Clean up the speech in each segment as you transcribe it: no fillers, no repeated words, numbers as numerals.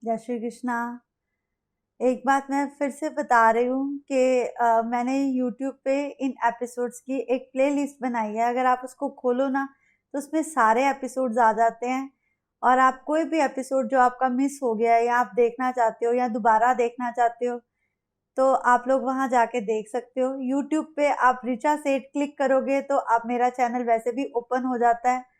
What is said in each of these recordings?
जय श्री कृष्णा। एक बात मैं फिर से बता रही हूँ कि मैंने यूट्यूब पे इन एपिसोड्स की एक प्लेलिस्ट बनाई है। अगर आप उसको खोलो ना तो उसमें सारे एपिसोड्स आ जाते हैं और आप कोई भी एपिसोड जो आपका मिस हो गया है या आप देखना चाहते हो या दोबारा देखना चाहते हो तो आप लोग वहां जाके देख सकते हो। यूट्यूब पे आप रिचा सेठ क्लिक करोगे तो आप मेरा चैनल वैसे भी ओपन हो जाता है।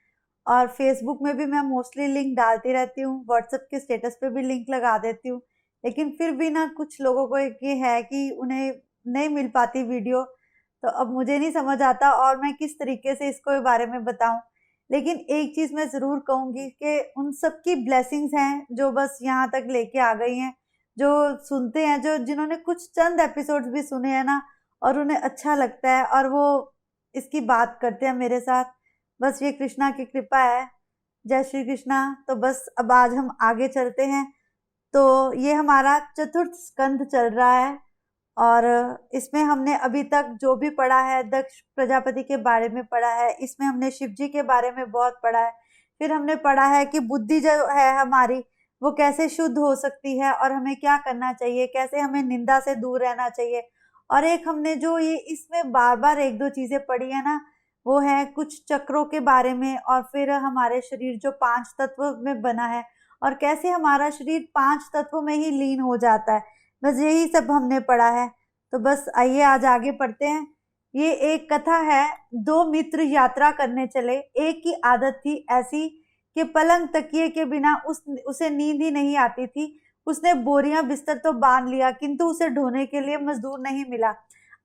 और फेसबुक में भी मैं मोस्टली लिंक डालती रहती हूँ, व्हाट्सएप के स्टेटस पे भी लिंक लगा देती हूँ। लेकिन फिर भी ना कुछ लोगों को ये है कि उन्हें नहीं मिल पाती वीडियो, तो अब मुझे नहीं समझ आता और मैं किस तरीके से इसको बारे में बताऊं। लेकिन एक चीज मैं जरूर कहूंगी कि उन सबकी ब्लेसिंग्स हैं जो बस यहाँ तक लेके आ गई हैं, जो सुनते हैं, जो जिन्होंने कुछ चंद एपिसोड्स भी सुने हैं ना और उन्हें अच्छा लगता है और वो इसकी बात करते हैं मेरे साथ। बस ये कृष्णा की कृपा है। जय श्री कृष्णा। तो बस अब आज हम आगे चलते हैं। तो ये हमारा चतुर्थ स्कंध चल रहा है और इसमें हमने अभी तक जो भी पढ़ा है दक्ष प्रजापति के बारे में पढ़ा है, इसमें हमने शिव जी के बारे में बहुत पढ़ा है। फिर हमने पढ़ा है कि बुद्धि जो है हमारी वो कैसे शुद्ध हो सकती है और हमें क्या करना चाहिए, कैसे हमें निंदा से दूर रहना चाहिए। और एक हमने जो ये इसमें बार बार एक दो चीजें पढ़ी है ना, वो है कुछ चक्रों के बारे में और फिर हमारे शरीर जो 5 तत्व में बना है और कैसे हमारा शरीर 5 तत्वों में ही लीन हो जाता है। बस यही सब हमने पढ़ा है। तो बस आइए आज आगे पढ़ते हैं। ये एक कथा है। दो मित्र यात्रा करने चले। एक की आदत थी ऐसी कि पलंग तकिए के बिना उसे नींद ही नहीं आती थी। उसने बोरियां बिस्तर तो बांध लिया किंतु उसे ढोने के लिए मजदूर नहीं मिला,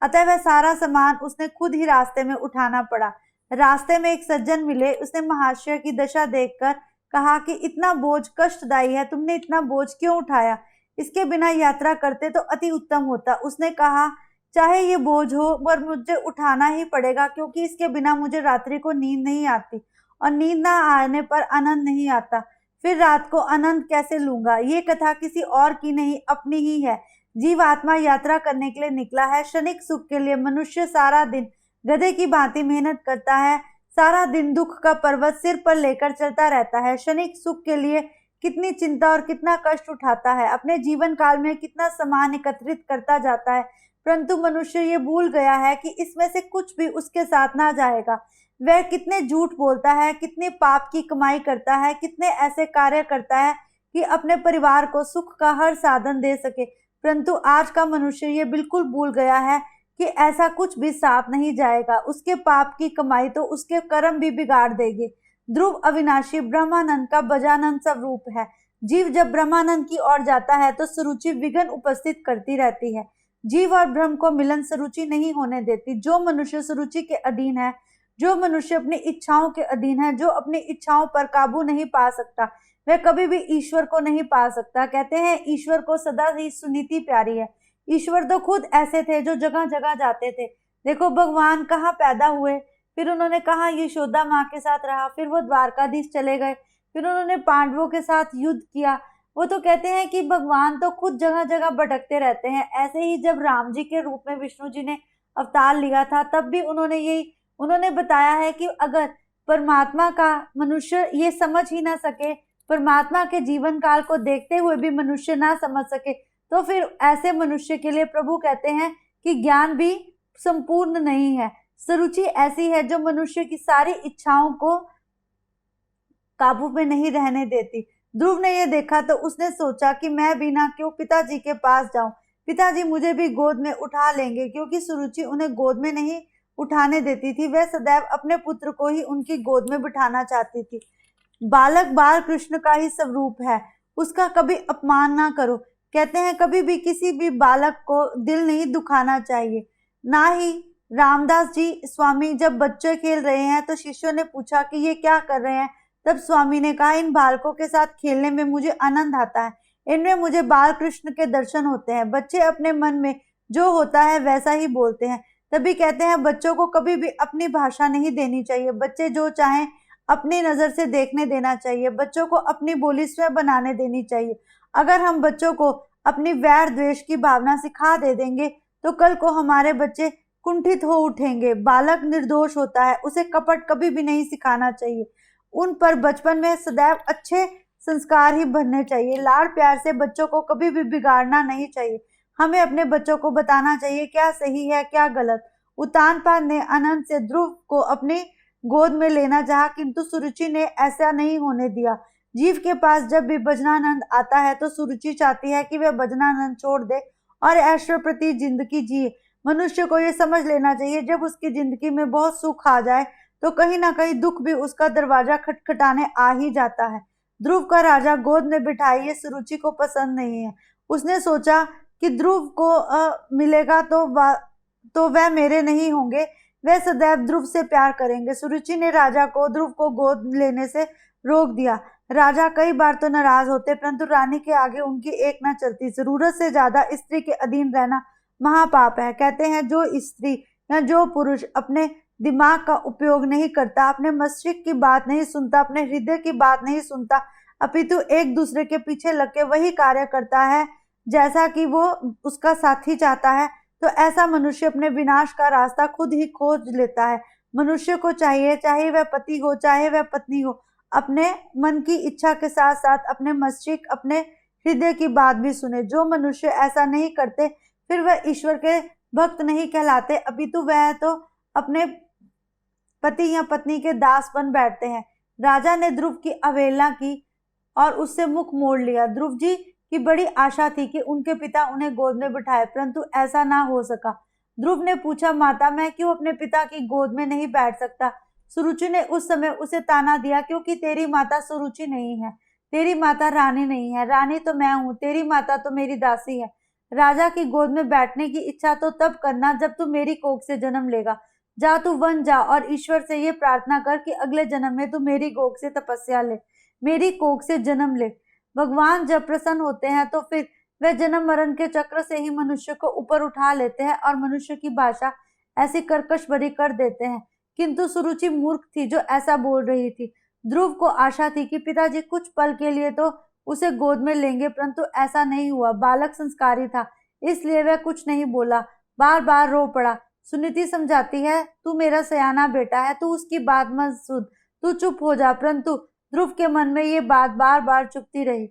अतः वह सारा सामान उसने खुद ही रास्ते में उठाना पड़ा। रास्ते में एक सज्जन मिले। उसने महाशय की दशा देखकर कहा कि इतना बोझ कष्टदायी है, तुमने इतना बोझ क्यों उठाया? इसके बिना यात्रा करते तो अति उत्तम होता। उसने कहा, चाहे ये बोझ हो पर मुझे उठाना ही पड़ेगा, क्योंकि इसके बिना मुझे रात्रि को नींद नहीं आती और नींद ना आने पर आनंद नहीं आता। फिर रात को आनंद कैसे लूंगा? ये कथा किसी और की नहीं, अपनी ही है। जीव आत्मा यात्रा करने के लिए निकला है। क्षणिक सुख के लिए मनुष्य सारा दिन गधे की भांति मेहनत करता है, सारा दिन दुख का पर्वत सिर पर लेकर चलता रहता है। क्षणिक सुख के लिए कितनी चिंता और कितना कष्ट उठाता है, अपने जीवन काल में कितना सामान एकत्रित करता जाता है, परंतु मनुष्य ये भूल गया है कि इसमें से कुछ भी उसके साथ ना जाएगा। वह कितने झूठ बोलता है, कितने पाप की कमाई करता है, कितने ऐसे कार्य करता है कि अपने परिवार को सुख का हर साधन दे सके, परंतु आज का मनुष्य ये बिल्कुल भूल गया है कि ऐसा कुछ भी साथ नहीं जाएगा। उसके पाप की कमाई तो उसके कर्म भी बिगाड़ देगी। ध्रुव अविनाशी ब्रह्मानंद का बजानंद स्वरूप है। जीव जब ब्रह्मानंद की ओर जाता है तो सुरुचि विघ्न उपस्थित करती रहती है। जीव और ब्रह्म को मिलन सुरुचि नहीं होने देती। जो मनुष्य सुरुचि के अधीन है, जो मनुष्य अपनी इच्छाओं के अधीन है, जो अपनी इच्छाओं पर काबू नहीं पा सकता, वह कभी भी ईश्वर को नहीं पा सकता। कहते हैं ईश्वर को सदा ही सुनीति प्यारी है। ईश्वर तो खुद ऐसे थे जो जगह जगह जाते थे। देखो भगवान कहाँ पैदा हुए, फिर उन्होंने कहाँ यशोदा माँ के साथ रहा, फिर वो द्वारकाधीश चले गए, फिर उन्होंने पांडवों के साथ युद्ध किया। वो तो कहते हैं कि भगवान तो खुद जगह जगह भटकते रहते हैं। ऐसे ही जब राम जी के रूप में विष्णु जी ने अवतार लिया था तब भी उन्होंने बताया है कि अगर परमात्मा का मनुष्य ये समझ ही ना सके, परमात्मा के जीवन काल को देखते हुए भी मनुष्य ना समझ सके, तो फिर ऐसे मनुष्य के लिए प्रभु कहते हैं कि ज्ञान भी संपूर्ण नहीं है। सुरुचि ऐसी है जो मनुष्य की सारी इच्छाओं को काबू में नहीं रहने देती। ध्रुव ने यह देखा तो उसने सोचा कि मैं भी ना क्यों पिताजी के पास जाऊं, पिताजी मुझे भी गोद में उठा लेंगे, क्योंकि सुरुचि उन्हें गोद में नहीं उठाने देती थी। वह सदैव अपने पुत्र को ही उनकी गोद में बिठाना चाहती थी। बालक बाल कृष्ण का ही स्वरूप है, उसका कभी अपमान ना करो। कहते हैं कभी भी किसी भी बालक को दिल नहीं दुखाना चाहिए। ना ही रामदास जी स्वामी जब बच्चे खेल रहे हैं तो शिष्यों ने पूछा कि ये क्या कर रहे हैं, तब स्वामी ने कहा, इन बालकों के साथ खेलने में मुझे आनंद आता है, इनमें मुझे बाल कृष्ण के दर्शन होते हैं। बच्चे अपने मन में जो होता है वैसा ही बोलते हैं। तभी कहते हैं बच्चों को कभी भी अपनी भाषा नहीं देनी चाहिए। बच्चे जो चाहें अपनी नजर से देखने देना चाहिए। बच्चों को अपनी बोली स्वयं बनाने देनी चाहिए। अगर हम बच्चों को अपनी वैर द्वेष की भावना सिखा दे देंगे तो कल को हमारे बच्चे कुंठित हो उठेंगे। बालक निर्दोष होता है, उसे कपट कभी भी नहीं सिखाना चाहिए। उन पर बचपन में सदैव अच्छे संस्कार ही बनने चाहिए। लाड प्यार से बच्चों को कभी भी बिगाड़ना नहीं चाहिए। हमें अपने बच्चों को बताना चाहिए क्या सही है क्या गलत। उत्तानपाद ने आनंद से ध्रुव को अपनी गोद में लेना चाहा, किंतु सुरुचि ने ऐसा नहीं होने दिया। जीव के पास जब भी भजनानंद आता है तो सुरुचि चाहती है कि वह भजनानंद छोड़ दे और ऐश्वर्य प्रति जिंदगी जिए। मनुष्य को यह समझ लेना चाहिए, जब उसकी जिंदगी में बहुत सुख आ जाए तो कहीं ना कहीं दुख भी उसका दरवाजा खटखटाने आ ही जाता है। ध्रुव का राजा गोद में बिठाए ये सुरुचि को पसंद नहीं है। उसने सोचा कि ध्रुव को मिलेगा तो वह मेरे नहीं होंगे, वह सदैव ध्रुव से प्यार करेंगे। सुरुचि ने राजा को ध्रुव को गोद लेने से रोक दिया। राजा कई बार तो नाराज होते, परंतु रानी के आगे उनकी एक न चलती। जरूरत से ज्यादा स्त्री के अधीन रहना महापाप है। कहते हैं जो स्त्री या जो पुरुष अपने दिमाग का उपयोग नहीं करता, अपने मस्तिष्क की बात नहीं सुनता, अपने हृदय की बात नहीं सुनता, अपितु एक दूसरे के पीछे लग के वही कार्य करता है जैसा कि वो उसका साथी चाहता है, तो ऐसा मनुष्य अपने विनाश का रास्ता खुद ही खोज लेता है। मनुष्य को चाहिए, चाहे वह पति हो चाहे वह पत्नी हो, अपने मन की इच्छा के साथ साथ अपने मस्तिष्क अपने हृदय की बात भी सुने। जो मनुष्य ऐसा नहीं करते फिर वह ईश्वर के भक्त नहीं कहलाते, अपितु वह तो अपने पति या पत्नी के दास बन बैठते हैं। राजा ने ध्रुव की अवहेलना की और उससे मुख मोड़ लिया। ध्रुव जी की बड़ी आशा थी कि उनके पिता उन्हें गोद में बिठाए, परंतु ऐसा ना हो सका। ध्रुव ने पूछा, माता मैं क्यों अपने पिता की गोद में नहीं बैठ सकता? सुरुचि ने उस समय उसे ताना दिया, क्योंकि तेरी माता सुरुचि नहीं है, तेरी माता रानी नहीं है, रानी तो मैं हूँ, तेरी माता तो मेरी दासी है। राजा की गोद में बैठने की इच्छा तो तब करना जब तू मेरी कोख से जन्म लेगा। जा तू वन जा और ईश्वर से ये प्रार्थना कर कि अगले जन्म में तू मेरी कोख से तपस्या ले, मेरी कोख से जन्म ले। भगवान जब प्रसन्न होते हैं तो फिर वे जन्म मरण के चक्र से ही मनुष्य को ऊपर उठा लेते हैं और मनुष्य की भाषा ऐसी कर्कश भरी कर देते हैं। किंतु सुरुचि मूर्ख थी जो ऐसा बोल रही थी। ध्रुव को आशा थी कि पिताजी कुछ पल के लिए तो उसे गोद में लेंगे, परंतु ऐसा नहीं हुआ। बालक संस्कारी था, इसलिए वह कुछ नहीं बोला, बार बार रो पड़ा। सुनीति समझाती है, तू मेरा सयाना बेटा है, तू उसकी बात मत सुन, तू चुप हो जा। परंतु ध्रुव के मन में ये बात बार बार चुभती रही।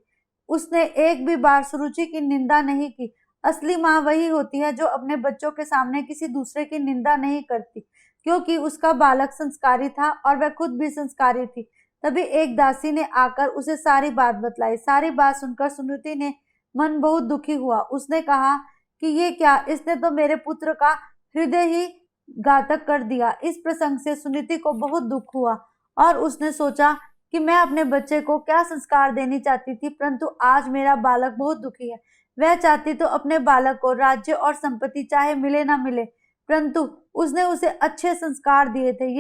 उसने एक भी बार सुरुचि की निंदा नहीं की। असली माँ वही होती है जो अपने बच्चों के सामने किसी दूसरे की निंदा नहीं करती, क्योंकि उसका बालक संस्कारी था और वह खुद भी संस्कारी थी। तभी एक दासी ने आकर उसे सारी बात बतलाई। सारी बात सुनकर सुनीति ने मन बहुत दुखी हुआ। उसने कहा कि ये क्या, इसने तो मेरे पुत्र का हृदय ही घातक कर दिया। इस प्रसंग से सुनीति को बहुत दुख हुआ और उसने सोचा कि मैं अपने बच्चे को क्या संस्कार देनी चाहती थी, परंतु आज मेरा बालक बहुत दुखी है। वह चाहती तो अपने बालक को राज्य और संपत्ति चाहे मिले ना मिले, परंतु उसने उसे अच्छे संस्कार दिए थे।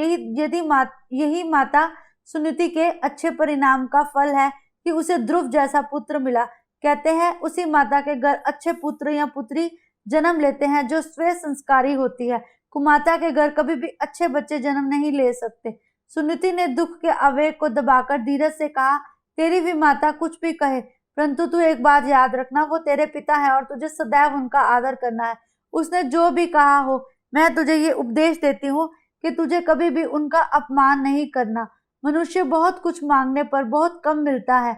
यही माता सुनीति के अच्छे परिणाम का फल है कि उसे ध्रुव जैसा पुत्र मिला। कहते हैं उसी माता के घर अच्छे पुत्र या पुत्री जन्म लेते हैं जो स्वयं संस्कारी होती है। कुमाता के घर कभी भी अच्छे बच्चे जन्म नहीं ले सकते। सुनीति ने दुख के आवेग को दबाकर धीरज से कहा, तेरी भी माता कुछ भी कहे, परंतु तू एक बात याद रखना, वो तेरे पिता है और तुझे सदैव उनका आदर करना है। उसने जो भी कहा हो, मैं तुझे ये उपदेश देती हूँ कि तुझे कभी भी उनका अपमान नहीं करना। मनुष्य बहुत कुछ मांगने पर बहुत कम मिलता है,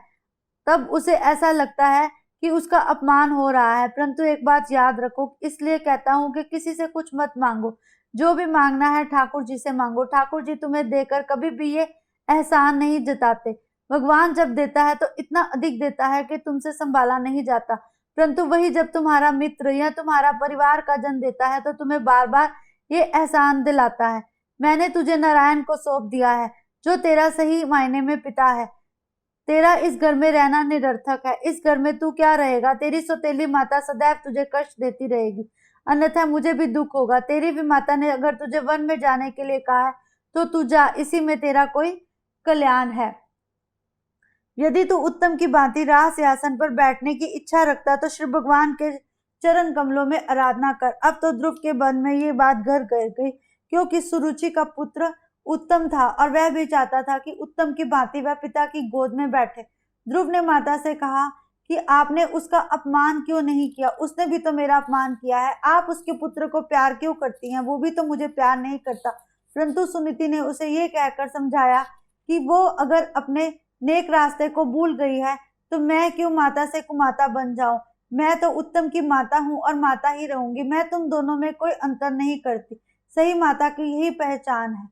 तब उसे ऐसा लगता है कि उसका अपमान हो रहा है, परंतु एक बात याद रखो, इसलिए कहता हूँ कि किसी से कुछ मत मांगो। जो भी मांगना है ठाकुर जी से मांगो। ठाकुर जी तुम्हें देकर कभी भी ये एहसान नहीं जताते। भगवान जब देता है तो इतना अधिक देता है कि तुमसे संभाला नहीं जाता, परंतु वही जब तुम्हारा मित्र या तुम्हारा परिवार का जन देता है तो तुम्हें बार बार ये एहसान दिलाता है। मैंने तुझे नारायण को सौंप दिया है, जो तेरा सही मायने में पिता है। तेरा इस घर में रहना निरर्थक है। इस घर में तू क्या रहेगा? तेरी सौतेली माता सदैव तुझे कष्ट देती रहेगी, अन्यथा मुझे भी दुख होगा। तेरी भी माता ने अगर तुझे वन में जाने के लिए कहा है तो तू जा, इसी में तेरा कोई कल्याण है। यदि तू उत्तम की भांति राज सिंहासन पर बैठने की इच्छा रखता तो श्री भगवान के चरण कमलों में आराधना कर। अब तो ध्रुव के मन में ये बात घर कर गई, क्योंकि सुरुचि का पुत्र उत्तम था और वह भी चाहता था कि उत्तम की भांति वह पिता की गोद में बैठे। ध्रुव ने माता से कहा कि आपने उसका अपमान क्यों नहीं किया? उसने भी तो मेरा अपमान किया है। आप उसके पुत्र को प्यार क्यों करती हैं? वो भी तो मुझे प्यार नहीं करता। परंतु सुनीति ने उसे ये कहकर समझाया कि वो अगर अपने नेक रास्ते को भूल गई है, तो मैं क्यों माता से कुमाता बन जाऊं? मैं तो उत्तम की माता हूँ और माता ही रहूंगी। मैं तुम दोनों में कोई अंतर नहीं करती। सही माता की यही पहचान है।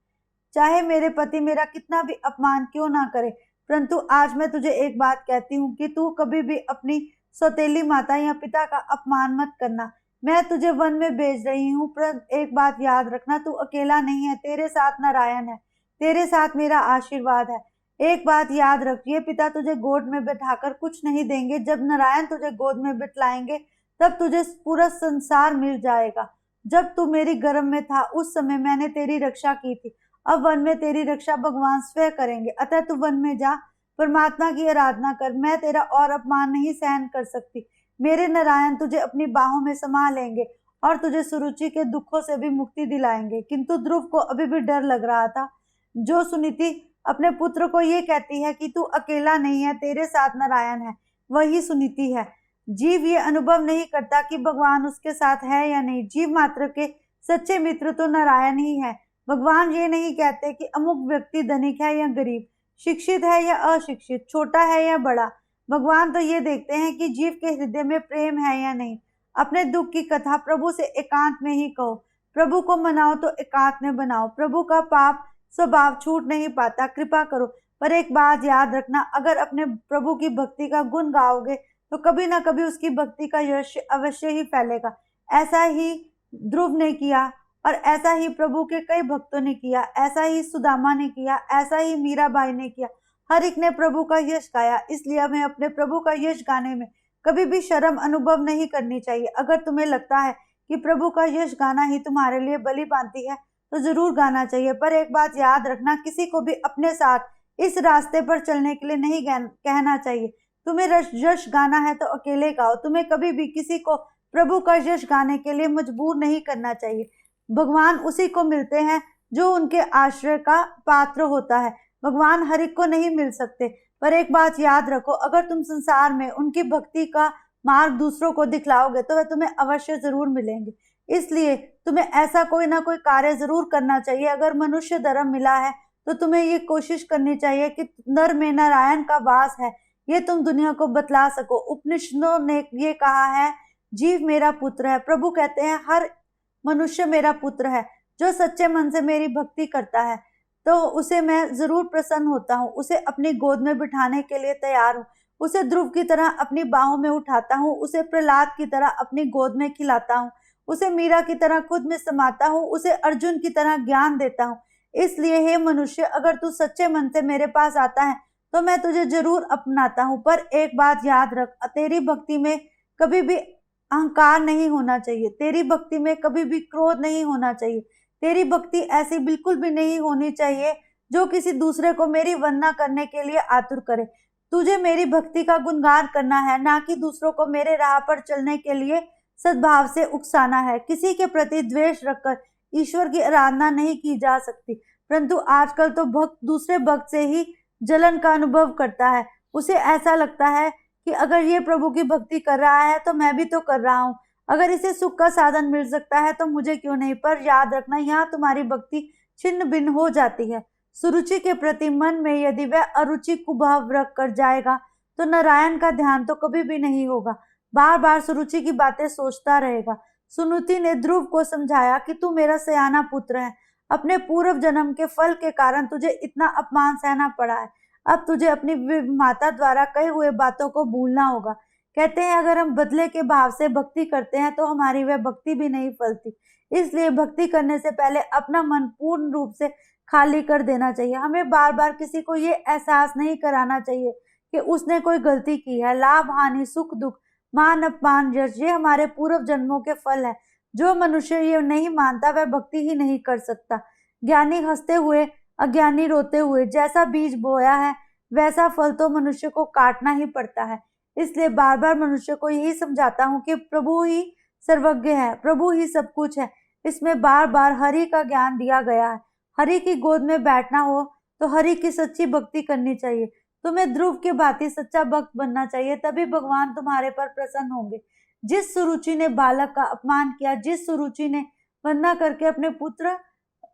चाहे मेरे पति मेरा कितना भी अपमान क्यों ना करे, परंतु आज मैं तुझे एक बात कहती हूँ कि तू कभी भी अपनी सौतेली माता या पिता का अपमान मत करना। मैं तुझे वन में भेज रही हूँ, पर एक बात याद रखना, तू अकेला नहीं है, तेरे साथ नारायण है, तेरे साथ मेरा आशीर्वाद है। एक बात याद रखिए, पिता तुझे गोद में बैठाकर कुछ नहीं देंगे, जब नारायण तुझे गोद में बिठलाएंगे तब तुझे पूरा संसार मिल जाएगा। जब तू मेरी गर्भ में था उस समय मैंने तेरी रक्षा की थी, अब वन में तेरी रक्षा भगवान स्वयं करेंगे। अतः तू वन में जा, परमात्मा की आराधना कर। मैं तेरा और अपमान नहीं सहन कर सकती। मेरे नारायण तुझे अपनी बाहों में समा लेंगे और तुझे सुरुचि के दुखों से भी मुक्ति दिलाएंगे। किंतु ध्रुव को अभी भी डर लग रहा था। जो सुनीति अपने पुत्र को ये कहती है कि तू अकेला नहीं है, तेरे साथ नारायण है, वही सुनीति है। जीव ये अनुभव नहीं करता कि भगवान उसके साथ है या नहीं। जीव मात्र के सच्चे मित्र तो नारायण ही है। भगवान ये नहीं कहते कि अमुक व्यक्ति धनिक है या गरीब, शिक्षित है या अशिक्षित, छोटा है या बड़ा। भगवान तो ये देखते हैं कि जीव के हृदय में प्रेम है या नहीं। अपने दुख की कथा प्रभु से एकांत में ही कहो। प्रभु को मनाओ तो एकांत में बनाओ। प्रभु का पाप स्वभाव छूट नहीं पाता, कृपा करो। पर एक बात याद रखना, अगर अपने प्रभु की भक्ति का गुण गाओगे तो कभी ना कभी उसकी भक्ति का यश अवश्य ही फैलेगा। ऐसा ही ध्रुव ने किया और ऐसा ही प्रभु के कई भक्तों ने किया, ऐसा ही सुदामा ने किया, ऐसा ही मीराबाई ने किया। हर एक ने प्रभु का यश गाया, इसलिए हमें अपने प्रभु का यश गाने में कभी भी शर्म अनुभव नहीं करनी चाहिए। अगर तुम्हें लगता है कि प्रभु का यश गाना ही तुम्हारे लिए बलि बांधती है तो जरूर गाना चाहिए, पर एक बात याद रखना, किसी को भी अपने साथ इस रास्ते पर चलने के लिए नहीं कहना चाहिए। तुम्हें यश गाना है तो अकेले गाओ। तुम्हें कभी भी किसी को प्रभु का यश गाने के लिए मजबूर नहीं करना चाहिए। भगवान उसी को मिलते हैं जो उनके आश्रय का पात्र होता है। भगवान हर एक को नहीं मिल सकते, पर एक बात याद रखो, अगर तुम संसार में उनकी भक्ति का मार्ग दूसरों को दिखलाओगे तो वे तुम्हें अवश्य जरूर मिलेंगे। इसलिए तुम्हें ऐसा कोई ना कोई कार्य जरूर करना चाहिए। अगर मनुष्य धर्म मिला है तो तुम्हें ये कोशिश करनी चाहिए कि नर में नारायण का वास है, ये तुम दुनिया को बतला सको। उपनिषदों ने ये कहा है, जीव मेरा पुत्र है। प्रभु कहते हैं, हर मनुष्य मेरा पुत्र है। जो सच्चे मन से मेरी भक्ति करता है तो उसे मैं जरूर प्रसन्न होता हूँ, उसे अपनी गोद में बिठाने के लिए तैयार हूँ, उसे ध्रुव की तरह अपनी बाहों में उठाता हूँ, उसे प्रहलाद की तरह अपनी गोद में खिलाता हूँ, उसे मीरा की तरह खुद में समाता हूँ, उसे अर्जुन की तरह ज्ञान देता हूँ। इसलिए हे मनुष्य, अगर तू सच्चे मन से मेरे पास आता है तो मैं तुझे जरूर अपनाता हूँ। पर एक बात याद रख, तेरी भक्ति में कभी भी अहंकार नहीं होना चाहिए, तेरी भक्ति में कभी भी क्रोध नहीं होना चाहिए, तेरी भक्ति ऐसी बिल्कुल भी नहीं होनी चाहिए जो किसी दूसरे को मेरी वंदना करने के लिए आतुर करे। तुझे मेरी भक्ति का गुणगान करना है, ना कि दूसरों को मेरे राह पर चलने के लिए सद्भाव से उकसाना है। किसी के प्रति द्वेष रखकर ईश्वर की आराधना नहीं की जा सकती, परंतु आजकल तो भक्त दूसरे भक्त से ही जलन का अनुभव करता है। उसे ऐसा लगता है कि अगर ये प्रभु की भक्ति कर रहा है तो मैं भी तो कर रहा हूँ, अगर इसे सुख का साधन मिल सकता है तो मुझे क्यों नहीं। पर याद रखना, यहाँ तुम्हारी भक्ति छिन्न भिन्न हो जाती है। सुरुचि के प्रति मन में यदि वह अरुचि कुभाव रख कर जाएगा तो नारायण का ध्यान तो कभी भी नहीं होगा, बार बार सुरुचि की बातें सोचता रहेगा। सुनीति ने ध्रुव को समझाया कि तू मेरा सयाना पुत्र है, अपने पूर्व जन्म के फल के कारण तुझे इतना अपमान सहना पड़ा है। अब तुझे अपनी माता द्वारा कहे हुए बातों को भूलना होगा। कहते हैं, अगर हम बदले के भाव से भक्ति करते हैं तो हमारी वह भक्ति भी नहीं फलती। इसलिए भक्ति करने से पहले अपना मन पूर्ण रूप से खाली कर देना चाहिए। हमें बार बार किसी को ये एहसास नहीं कराना चाहिए कि उसने कोई गलती की है। लाभ हानि, सुख दुख, मान अपमान, यश, ये हमारे पूर्व जन्मों के फल है। जो मनुष्य ये नहीं मानता वह भक्ति ही नहीं कर सकता। ज्ञानी हंसते हुए, अज्ञानी रोते हुए, जैसा बीज बोया है वैसा फल तो मनुष्य को काटना ही पड़ता है। इसलिए बार बार मनुष्य को यही समझाता हूँ कि प्रभु ही सर्वज्ञ है, प्रभु ही सब कुछ है। इसमें बार बार हरि का ज्ञान दिया गया है। हरि की गोद में बैठना हो तो हरि की सच्ची भक्ति करनी चाहिए। तुम्हें ध्रुव की भांति सच्चा भक्त बनना चाहिए, तभी भगवान तुम्हारे पर प्रसन्न होंगे। जिस सुरुचि ने बालक का अपमान किया, जिस सुरुचि ने वंदना करके अपने पुत्र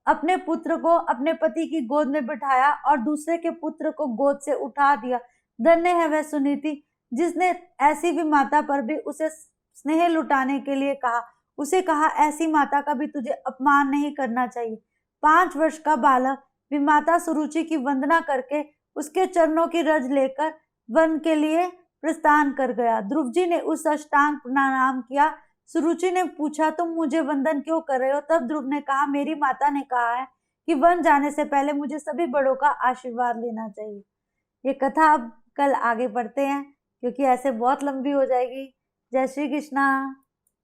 अपने पुत्र को अपने पति की गोद में बिठाया और दूसरे के पुत्र को गोद से उठा दिया। धन्य है वह सुनीति जिसने ऐसी भी माता पर भी उसे स्नेह लुटाने के लिए कहा। उसे कहा, ऐसी माता का भी तुझे अपमान नहीं करना चाहिए। 5 वर्ष का बालक भी माता सुरुचि की वंदना करके उसके चरणों की रज लेकर वन के लिए प्रस्थान कर गया। ध्रुव जी ने उस अष्टांग प्रणाम किया। सुरुचि ने पूछा, तुम मुझे वंदन क्यों कर रहे हो? तब ध्रुव ने कहा, मेरी माता ने कहा है कि वन जाने से पहले मुझे सभी बड़ों का आशीर्वाद लेना चाहिए। ये कथा अब कल आगे बढ़ते हैं क्योंकि ऐसे बहुत लंबी हो जाएगी। जय श्री कृष्णा।